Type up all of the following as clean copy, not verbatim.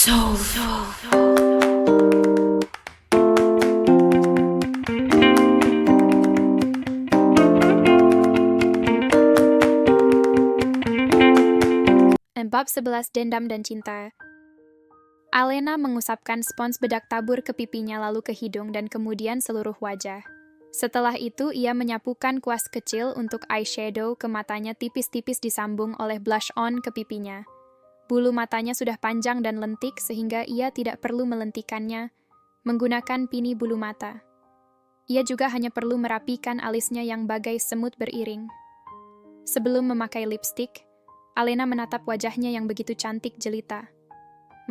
Bab 11 Dendam dan Cinta. Alena mengusapkan spons bedak tabur ke pipinya lalu ke hidung dan kemudian seluruh wajah. Setelah itu ia menyapukan kuas kecil untuk eyeshadow ke matanya tipis-tipis disambung oleh blush on ke pipinya. Bulu matanya sudah panjang dan lentik sehingga ia tidak perlu melentikannya menggunakan pini bulu mata. Ia juga hanya perlu merapikan alisnya yang bagai semut beriring. Sebelum memakai lipstik, Alena menatap wajahnya yang begitu cantik jelita.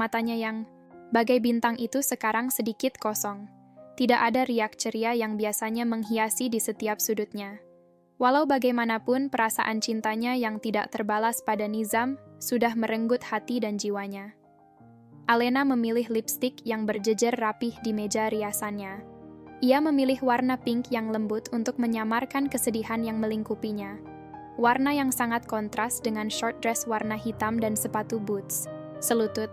Matanya yang bagai bintang itu sekarang sedikit kosong. Tidak ada riak ceria yang biasanya menghiasi di setiap sudutnya. Walau bagaimanapun perasaan cintanya yang tidak terbalas pada Nizam sudah merenggut hati dan jiwanya. Alena memilih lipstik yang berjejer rapih di meja riasannya. Ia memilih warna pink yang lembut untuk menyamarkan kesedihan yang melingkupinya. Warna yang sangat kontras dengan short dress warna hitam dan sepatu boots, selutut.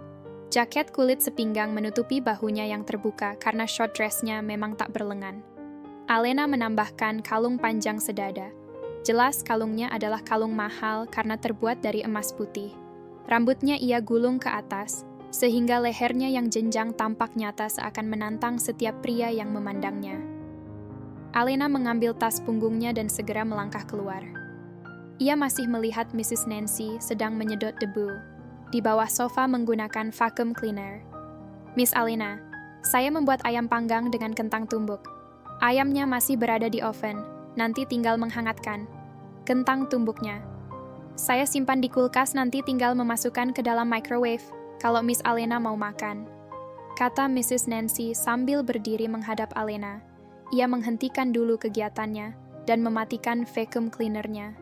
Jaket kulit sepinggang menutupi bahunya yang terbuka karena short dress-nya memang tak berlengan. Alena menambahkan kalung panjang sedada. Jelas kalungnya adalah kalung mahal karena terbuat dari emas putih. Rambutnya ia gulung ke atas, sehingga lehernya yang jenjang tampak nyata seakan menantang setiap pria yang memandangnya. Alena mengambil tas punggungnya dan segera melangkah keluar. Ia masih melihat Mrs. Nancy sedang menyedot debu di bawah sofa menggunakan vacuum cleaner. Miss Alena, saya membuat ayam panggang dengan kentang tumbuk. Ayamnya masih berada di oven, nanti tinggal menghangatkan. Kentang tumbuknya saya simpan di kulkas, nanti tinggal memasukkan ke dalam microwave kalau Miss Alena mau makan, kata Mrs. Nancy sambil berdiri menghadap Alena. Ia menghentikan dulu kegiatannya dan mematikan vacuum cleaner-nya.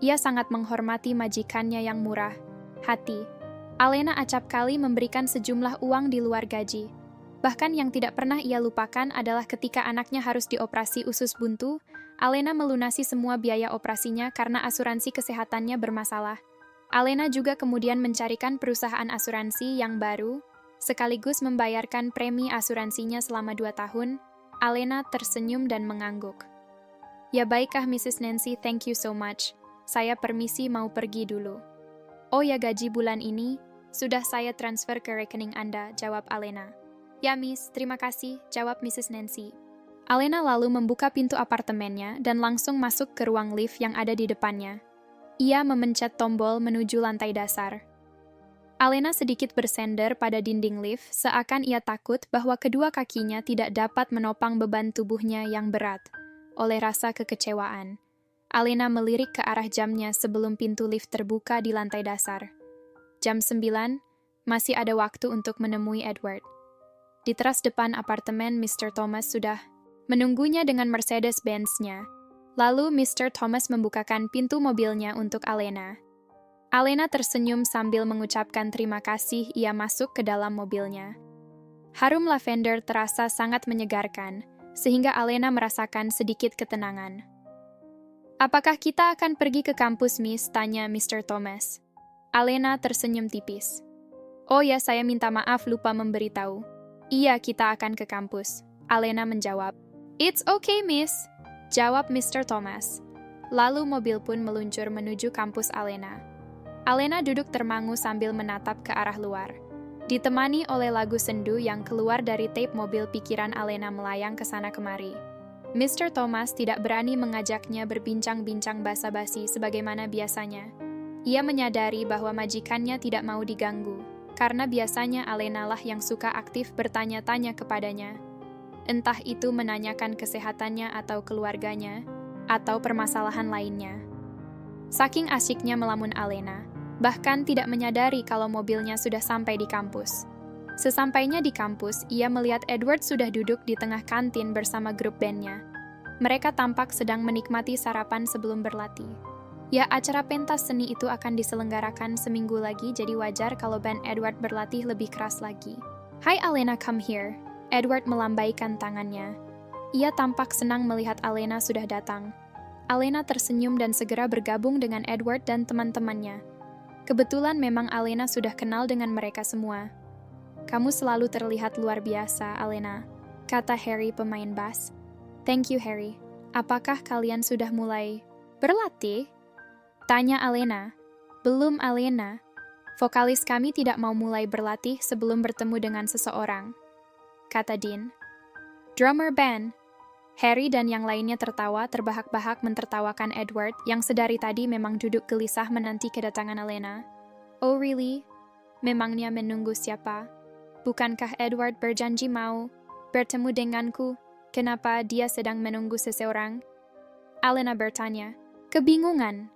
Ia sangat menghormati majikannya yang murah hati. Alena acap kali memberikan sejumlah uang di luar gaji. Bahkan yang tidak pernah ia lupakan adalah ketika anaknya harus dioperasi usus buntu, Alena melunasi semua biaya operasinya karena asuransi kesehatannya bermasalah. Alena juga kemudian mencarikan perusahaan asuransi yang baru, sekaligus membayarkan premi asuransinya selama 2 tahun. Alena tersenyum dan mengangguk. Ya baiklah Mrs. Nancy, thank you so much. Saya permisi mau pergi dulu. Oh ya, gaji bulan ini sudah saya transfer ke rekening Anda, jawab Alena. Ya Miss, terima kasih, jawab Mrs. Nancy. Alena lalu membuka pintu apartemennya dan langsung masuk ke ruang lift yang ada di depannya. Ia memencet tombol menuju lantai dasar. Alena sedikit bersender pada dinding lift, seakan ia takut bahwa kedua kakinya tidak dapat menopang beban tubuhnya yang berat. Oleh rasa kekecewaan, Alena melirik ke arah jamnya sebelum pintu lift terbuka di lantai dasar. Jam 9, masih ada waktu untuk menemui Edward. Di teras depan apartemen, Mr. Thomas sudah menunggunya dengan Mercedes-Benz-nya. Lalu Mr. Thomas membukakan pintu mobilnya untuk Alena. Alena tersenyum sambil mengucapkan terima kasih. Ia masuk ke dalam mobilnya. Harum lavender terasa sangat menyegarkan, sehingga Alena merasakan sedikit ketenangan. Apakah kita akan pergi ke kampus, Miss? Tanya Mr. Thomas. Alena tersenyum tipis. Oh ya, saya minta maaf lupa memberitahu. Iya, kita akan ke kampus. Alena menjawab. It's okay, Miss, jawab Mr. Thomas. Lalu mobil pun meluncur menuju kampus Alena. Alena duduk termangu sambil menatap ke arah luar. Ditemani oleh lagu sendu yang keluar dari tape mobil, pikiran Alena melayang ke sana kemari. Mr. Thomas tidak berani mengajaknya berbincang-bincang basa-basi sebagaimana biasanya. Ia menyadari bahwa majikannya tidak mau diganggu, karena biasanya Alena lah yang suka aktif bertanya-tanya kepadanya. Entah itu menanyakan kesehatannya atau keluarganya, atau permasalahan lainnya. Saking asyiknya melamun Alena, bahkan tidak menyadari kalau mobilnya sudah sampai di kampus. Sesampainya di kampus, ia melihat Edward sudah duduk di tengah kantin bersama grup bandnya. Mereka tampak sedang menikmati sarapan sebelum berlatih. Ya, acara pentas seni itu akan diselenggarakan seminggu lagi, jadi wajar kalau band Edward berlatih lebih keras lagi. Hai Alena, come here. Edward melambaikan tangannya. Ia tampak senang melihat Alena sudah datang. Alena tersenyum dan segera bergabung dengan Edward dan teman-temannya. Kebetulan memang Alena sudah kenal dengan mereka semua. Kamu selalu terlihat luar biasa, Alena, kata Harry pemain bass. Thank you, Harry. Apakah kalian sudah mulai berlatih? Tanya Alena. Belum, Alena. Vokalis kami tidak mau mulai berlatih sebelum bertemu dengan seseorang, kata Dean. Drummer band. Harry dan yang lainnya tertawa terbahak-bahak mentertawakan Edward yang sedari tadi memang duduk gelisah menanti kedatangan Alena. Oh really? Memangnya menunggu siapa? Bukankah Edward berjanji mau bertemu denganku? Kenapa dia sedang menunggu seseorang? Alena bertanya, kebingungan.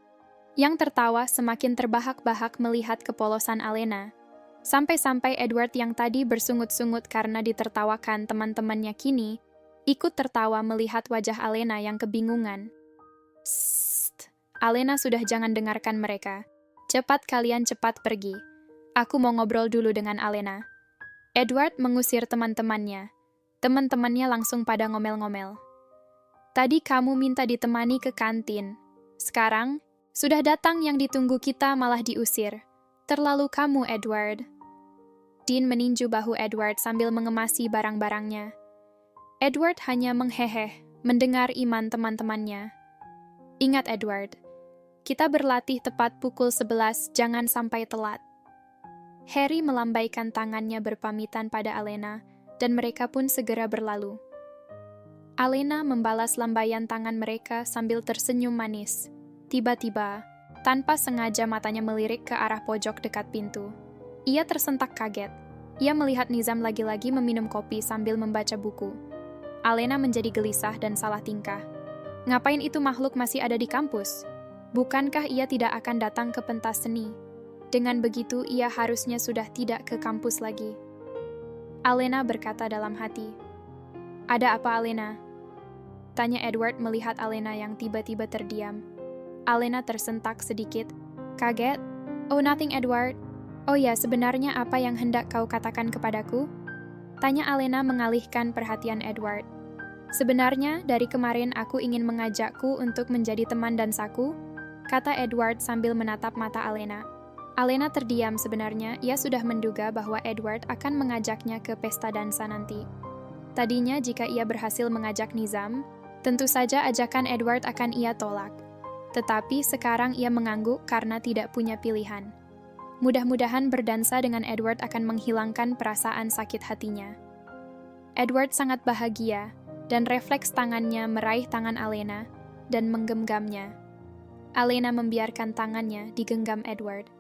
Yang tertawa semakin terbahak-bahak melihat kepolosan Alena. Sampai-sampai Edward yang tadi bersungut-sungut karena ditertawakan teman-temannya kini, ikut tertawa melihat wajah Alena yang kebingungan. Sst, Alena sudah jangan dengarkan mereka. Cepat kalian cepat pergi. Aku mau ngobrol dulu dengan Alena. Edward mengusir teman-temannya. Teman-temannya langsung pada ngomel-ngomel. Tadi kamu minta ditemani ke kantin. Sekarang, sudah datang yang ditunggu kita malah diusir. Terlalu kamu, Edward. Dean meninju bahu Edward sambil mengemasi barang-barangnya. Edward hanya mengheheh, mendengar iman teman-temannya. Ingat, Edward. Kita berlatih tepat pukul 11, jangan sampai telat. Harry melambaikan tangannya berpamitan pada Alena, dan mereka pun segera berlalu. Alena membalas lambaian tangan mereka sambil tersenyum manis. Tiba-tiba, tanpa sengaja matanya melirik ke arah pojok dekat pintu. Ia tersentak kaget. Ia melihat Nizam lagi-lagi meminum kopi sambil membaca buku. Alena menjadi gelisah dan salah tingkah. Ngapain itu makhluk masih ada di kampus? Bukankah ia tidak akan datang ke pentas seni? Dengan begitu, ia harusnya sudah tidak ke kampus lagi. Alena berkata dalam hati. Ada apa, Alena? Tanya Edward melihat Alena yang tiba-tiba terdiam. Alena tersentak sedikit. Kaget? Oh, nothing, Edward. Oh ya, sebenarnya apa yang hendak kau katakan kepadaku? Tanya Alena mengalihkan perhatian Edward. Sebenarnya, dari kemarin aku ingin mengajakku untuk menjadi teman dansaku, kata Edward sambil menatap mata Alena. Alena terdiam sebenarnya, ia sudah menduga bahwa Edward akan mengajaknya ke pesta dansa nanti. Tadinya jika ia berhasil mengajak Nizam, tentu saja ajakan Edward akan ia tolak. Tetapi sekarang ia mengangguk karena tidak punya pilihan. Mudah-mudahan berdansa dengan Edward akan menghilangkan perasaan sakit hatinya. Edward sangat bahagia, dan refleks tangannya meraih tangan Alena dan menggenggamnya. Alena membiarkan tangannya digenggam Edward.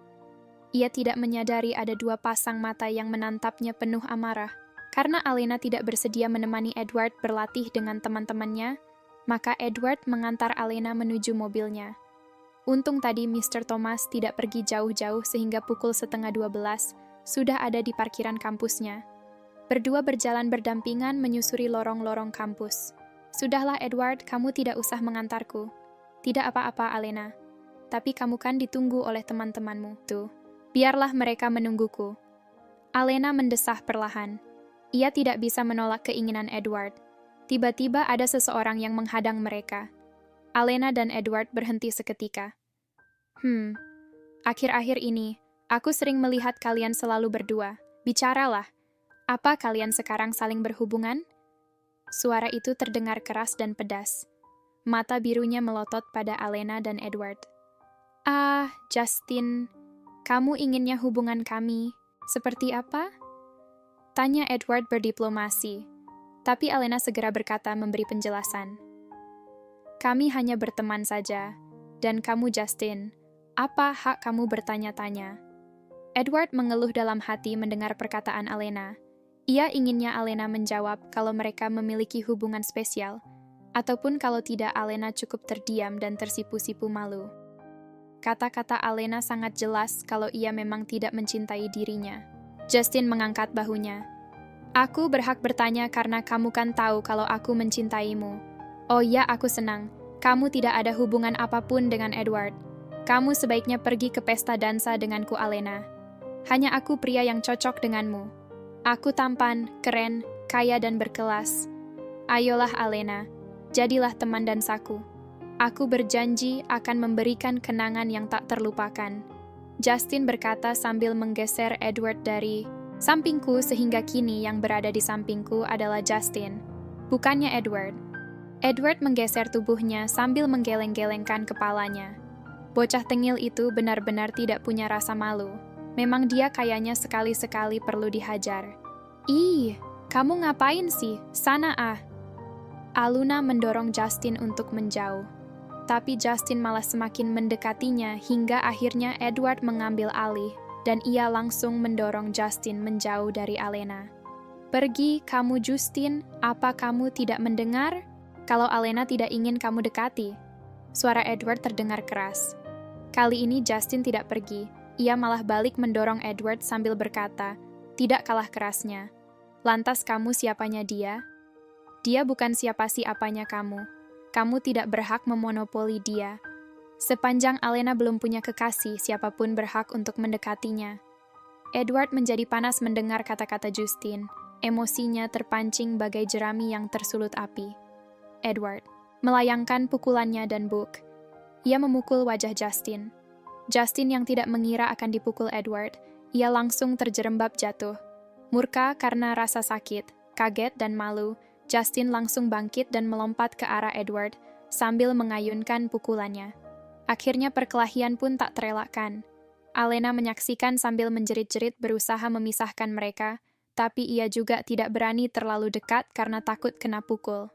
Ia tidak menyadari ada dua pasang mata yang menatapnya penuh amarah. Karena Alena tidak bersedia menemani Edward berlatih dengan teman-temannya, maka Edward mengantar Alena menuju mobilnya. Untung tadi Mr. Thomas tidak pergi jauh-jauh sehingga pukul 11:30 sudah ada di parkiran kampusnya. Berdua berjalan berdampingan menyusuri lorong-lorong kampus. Sudahlah Edward, kamu tidak usah mengantarku. Tidak apa-apa, Alena. Tapi kamu kan ditunggu oleh teman-temanmu, tuh. Biarlah mereka menungguku. Alena mendesah perlahan. Ia tidak bisa menolak keinginan Edward. Tiba-tiba ada seseorang yang menghadang mereka. Alena dan Edward berhenti seketika. Akhir-akhir ini, aku sering melihat kalian selalu berdua. Bicaralah. Apa kalian sekarang saling berhubungan? Suara itu terdengar keras dan pedas. Mata birunya melotot pada Alena dan Edward. Ah, Justin, kamu inginnya hubungan kami seperti apa? Tanya Edward berdiplomasi. Tapi Alena segera berkata memberi penjelasan. Kami hanya berteman saja. Dan kamu, Justin, apa hak kamu bertanya-tanya? Edward mengeluh dalam hati mendengar perkataan Alena. Ia inginnya Alena menjawab kalau mereka memiliki hubungan spesial, ataupun kalau tidak Alena cukup terdiam dan tersipu-sipu malu. Kata-kata Alena sangat jelas kalau ia memang tidak mencintai dirinya. Justin mengangkat bahunya. Aku berhak bertanya karena kamu kan tahu kalau aku mencintaimu. Oh ya, aku senang. Kamu tidak ada hubungan apapun dengan Edward. Kamu sebaiknya pergi ke pesta dansa denganku, Alena. Hanya aku pria yang cocok denganmu. Aku tampan, keren, kaya dan berkelas. Ayolah, Alena. Jadilah teman dansaku. Aku berjanji akan memberikan kenangan yang tak terlupakan. Justin berkata sambil menggeser Edward dari Sampingku sehingga kini yang berada di sampingku adalah Justin, bukannya Edward. Edward menggeser tubuhnya sambil menggeleng-gelengkan kepalanya. Bocah tengil itu benar-benar tidak punya rasa malu. Memang dia kayaknya sekali-sekali perlu dihajar. Ih, kamu ngapain sih? Sana ah. Aluna mendorong Justin untuk menjauh. Tapi Justin malah semakin mendekatinya hingga akhirnya Edward mengambil alih dan ia langsung mendorong Justin menjauh dari Alena. Pergi kamu Justin, apa kamu tidak mendengar? Kalau Alena tidak ingin kamu dekati. Suara Edward terdengar keras. Kali ini Justin tidak pergi, ia malah balik mendorong Edward sambil berkata, tidak kalah kerasnya. Lantas kamu siapanya dia? Dia bukan siapa-siapanya kamu. Kamu tidak berhak memonopoli dia. Sepanjang Alena belum punya kekasih, siapapun berhak untuk mendekatinya. Edward menjadi panas mendengar kata-kata Justin. Emosinya terpancing bagai jerami yang tersulut api. Edward melayangkan pukulannya dan buk. Ia memukul wajah Justin. Justin yang tidak mengira akan dipukul Edward, ia langsung terjerembab jatuh. Murka karena rasa sakit, kaget dan malu, Justin langsung bangkit dan melompat ke arah Edward sambil mengayunkan pukulannya. Akhirnya perkelahian pun tak terelakkan. Alena menyaksikan sambil menjerit-jerit berusaha memisahkan mereka, tapi ia juga tidak berani terlalu dekat karena takut kena pukul.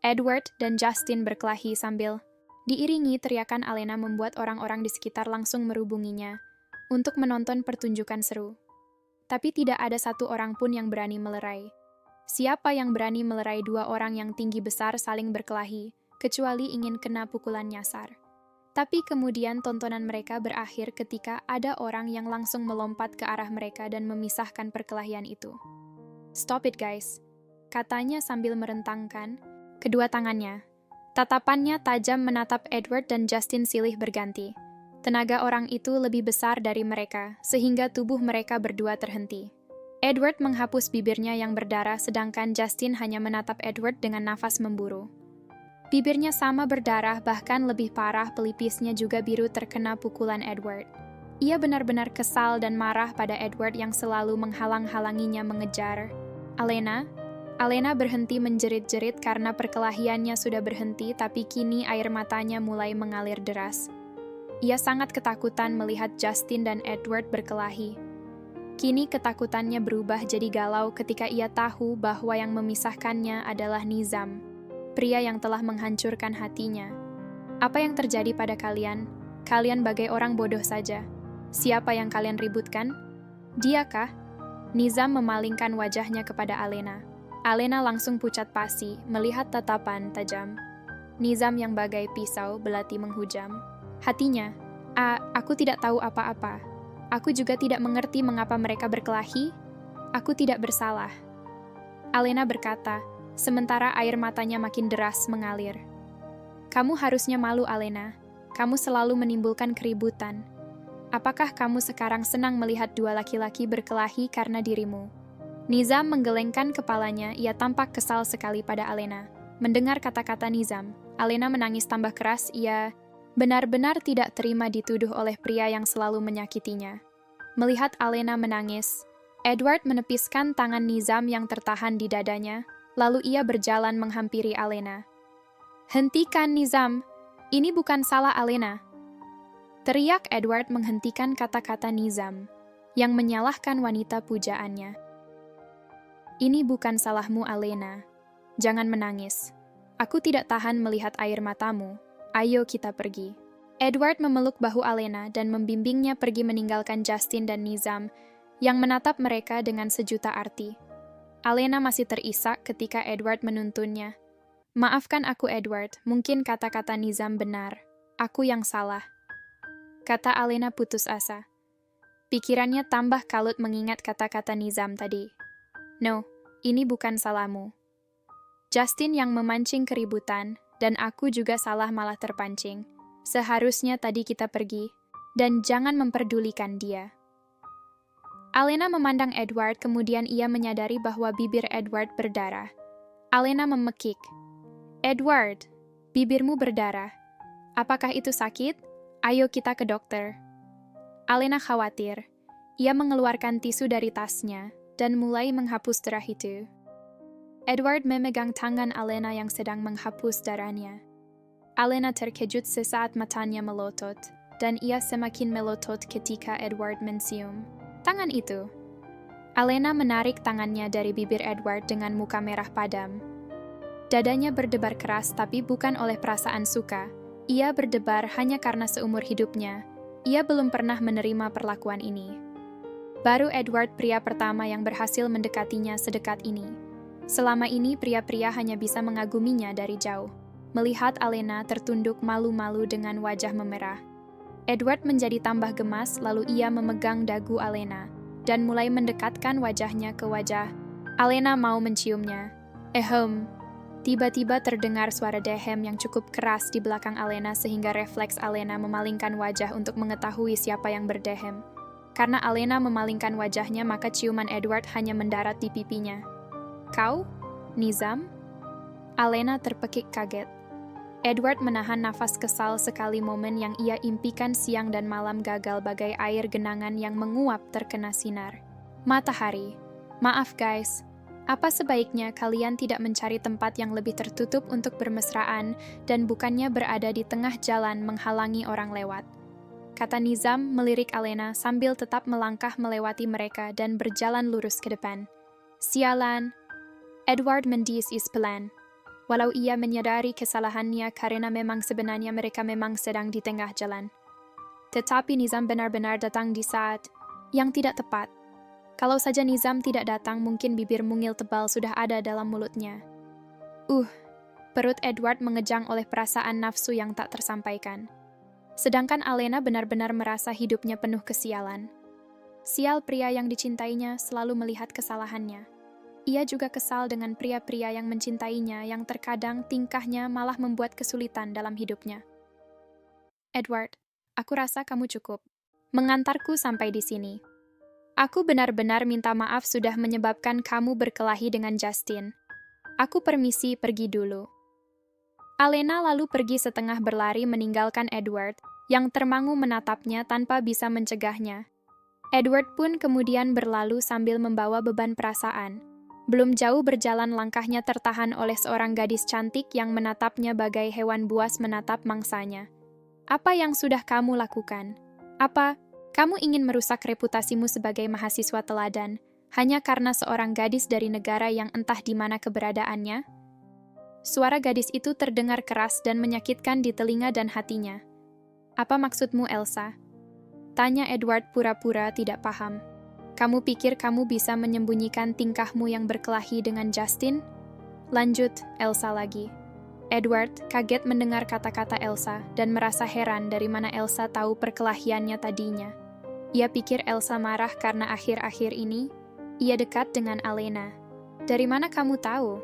Edward dan Justin berkelahi sambil diiringi teriakan Alena membuat orang-orang di sekitar langsung merubunginya untuk menonton pertunjukan seru. Tapi tidak ada satu orang pun yang berani melerai. Siapa yang berani melerai dua orang yang tinggi besar saling berkelahi, kecuali ingin kena pukulan nyasar. Tapi kemudian tontonan mereka berakhir ketika ada orang yang langsung melompat ke arah mereka dan memisahkan perkelahian itu. Stop it guys, katanya sambil merentangkan kedua tangannya. Tatapannya tajam menatap Edward dan Justin silih berganti. Tenaga orang itu lebih besar dari mereka, sehingga tubuh mereka berdua terhenti. Edward menghapus bibirnya yang berdarah, sedangkan Justin hanya menatap Edward dengan nafas memburu. Bibirnya sama berdarah, bahkan lebih parah pelipisnya juga biru terkena pukulan Edward. Ia benar-benar kesal dan marah pada Edward yang selalu menghalang-halanginya mengejar Alena. Alena berhenti menjerit-jerit karena perkelahiannya sudah berhenti, tapi kini air matanya mulai mengalir deras. Ia sangat ketakutan melihat Justin dan Edward berkelahi. Kini ketakutannya berubah jadi galau ketika ia tahu bahwa yang memisahkannya adalah Nizam, pria yang telah menghancurkan hatinya. Apa yang terjadi pada kalian? Kalian bagai orang bodoh saja. Siapa yang kalian ributkan? Diakah? Nizam memalingkan wajahnya kepada Alena. Alena langsung pucat pasi, melihat tatapan tajam Nizam yang bagai pisau belati menghujam. Hatinya, aku tidak tahu apa-apa. Aku juga tidak mengerti mengapa mereka berkelahi. Aku tidak bersalah. Alena berkata, sementara air matanya makin deras mengalir. Kamu harusnya malu, Alena. Kamu selalu menimbulkan keributan. Apakah kamu sekarang senang melihat dua laki-laki berkelahi karena dirimu? Nizam menggelengkan kepalanya, ia tampak kesal sekali pada Alena. Mendengar kata-kata Nizam, Alena menangis tambah keras, ia benar-benar tidak terima dituduh oleh pria yang selalu menyakitinya. Melihat Alena menangis, Edward menepiskan tangan Nizam yang tertahan di dadanya, lalu ia berjalan menghampiri Alena. Hentikan Nizam, ini bukan salah Alena. Teriak Edward menghentikan kata-kata Nizam, yang menyalahkan wanita pujaannya. Ini bukan salahmu, Alena. Jangan menangis. Aku tidak tahan melihat air matamu. Ayo kita pergi. Edward memeluk bahu Alena dan membimbingnya pergi meninggalkan Justin dan Nizam, yang menatap mereka dengan sejuta arti. Alena masih terisak ketika Edward menuntunnya. Maafkan aku, Edward. Mungkin kata-kata Nizam benar. Aku yang salah. Kata Alena putus asa. Pikirannya tambah kalut mengingat kata-kata Nizam tadi. No, ini bukan salahmu. Justin yang memancing keributan, dan aku juga salah malah terpancing. Seharusnya tadi kita pergi, dan jangan memperdulikan dia. Alena memandang Edward, kemudian ia menyadari bahwa bibir Edward berdarah. Alena memekik. Edward, bibirmu berdarah. Apakah itu sakit? Ayo kita ke dokter. Alena khawatir. Ia mengeluarkan tisu dari tasnya dan mulai menghapus darah itu. Edward memegang tangan Alena yang sedang menghapus darahnya. Alena terkejut sesaat matanya melotot, dan ia semakin melotot ketika Edward mencium tangan itu. Alena menarik tangannya dari bibir Edward dengan muka merah padam. Dadanya berdebar keras tapi bukan oleh perasaan suka. Ia berdebar hanya karena seumur hidupnya ia belum pernah menerima perlakuan ini. Baru Edward pria pertama yang berhasil mendekatinya sedekat ini. Selama ini pria-pria hanya bisa mengaguminya dari jauh. Melihat Alena tertunduk malu-malu dengan wajah memerah. Edward menjadi tambah gemas lalu ia memegang dagu Alena dan mulai mendekatkan wajahnya ke wajah. Alena mau menciumnya. Tiba-tiba terdengar suara dehem yang cukup keras di belakang Alena sehingga refleks Alena memalingkan wajah untuk mengetahui siapa yang berdehem. Karena Alena memalingkan wajahnya maka ciuman Edward hanya mendarat di pipinya. "Kau? Nizam?" Alena terpekik kaget. Edward menahan nafas kesal sekali momen yang ia impikan siang dan malam gagal bagai air genangan yang menguap terkena sinar matahari. "Maaf guys. Apa sebaiknya kalian tidak mencari tempat yang lebih tertutup untuk bermesraan dan bukannya berada di tengah jalan menghalangi orang lewat?" kata Nizam melirik Alena sambil tetap melangkah melewati mereka dan berjalan lurus ke depan. "Sialan." Edward mendiis pelan. Walau ia menyadari kesalahannya karena memang sebenarnya mereka memang sedang di tengah jalan. Tetapi Nizam benar-benar datang di saat yang tidak tepat. Kalau saja Nizam tidak datang, mungkin bibir mungil tebal sudah ada dalam mulutnya. Perut Edward mengejang oleh perasaan nafsu yang tak tersampaikan. Sedangkan Alena benar-benar merasa hidupnya penuh kesialan. Sial pria yang dicintainya selalu melihat kesalahannya. Ia juga kesal dengan pria-pria yang mencintainya yang terkadang tingkahnya malah membuat kesulitan dalam hidupnya. "Edward, aku rasa kamu cukup mengantarku sampai di sini. Aku benar-benar minta maaf sudah menyebabkan kamu berkelahi dengan Justin. Aku permisi pergi dulu." Alena lalu pergi setengah berlari meninggalkan Edward, yang termangu menatapnya tanpa bisa mencegahnya. Edward pun kemudian berlalu sambil membawa beban perasaan. Belum jauh berjalan langkahnya tertahan oleh seorang gadis cantik yang menatapnya bagai hewan buas menatap mangsanya. "Apa yang sudah kamu lakukan? Apa kamu ingin merusak reputasimu sebagai mahasiswa teladan hanya karena seorang gadis dari negara yang entah di mana keberadaannya?" Suara gadis itu terdengar keras dan menyakitkan di telinga dan hatinya. "Apa maksudmu, Elsa?" tanya Edward pura-pura tidak paham. "Kamu pikir kamu bisa menyembunyikan tingkahmu yang berkelahi dengan Justin?" lanjut Elsa lagi. Edward kaget mendengar kata-kata Elsa dan merasa heran dari mana Elsa tahu perkelahiannya tadinya. Ia pikir Elsa marah karena akhir-akhir ini ia dekat dengan Alena. "Dari mana kamu tahu?"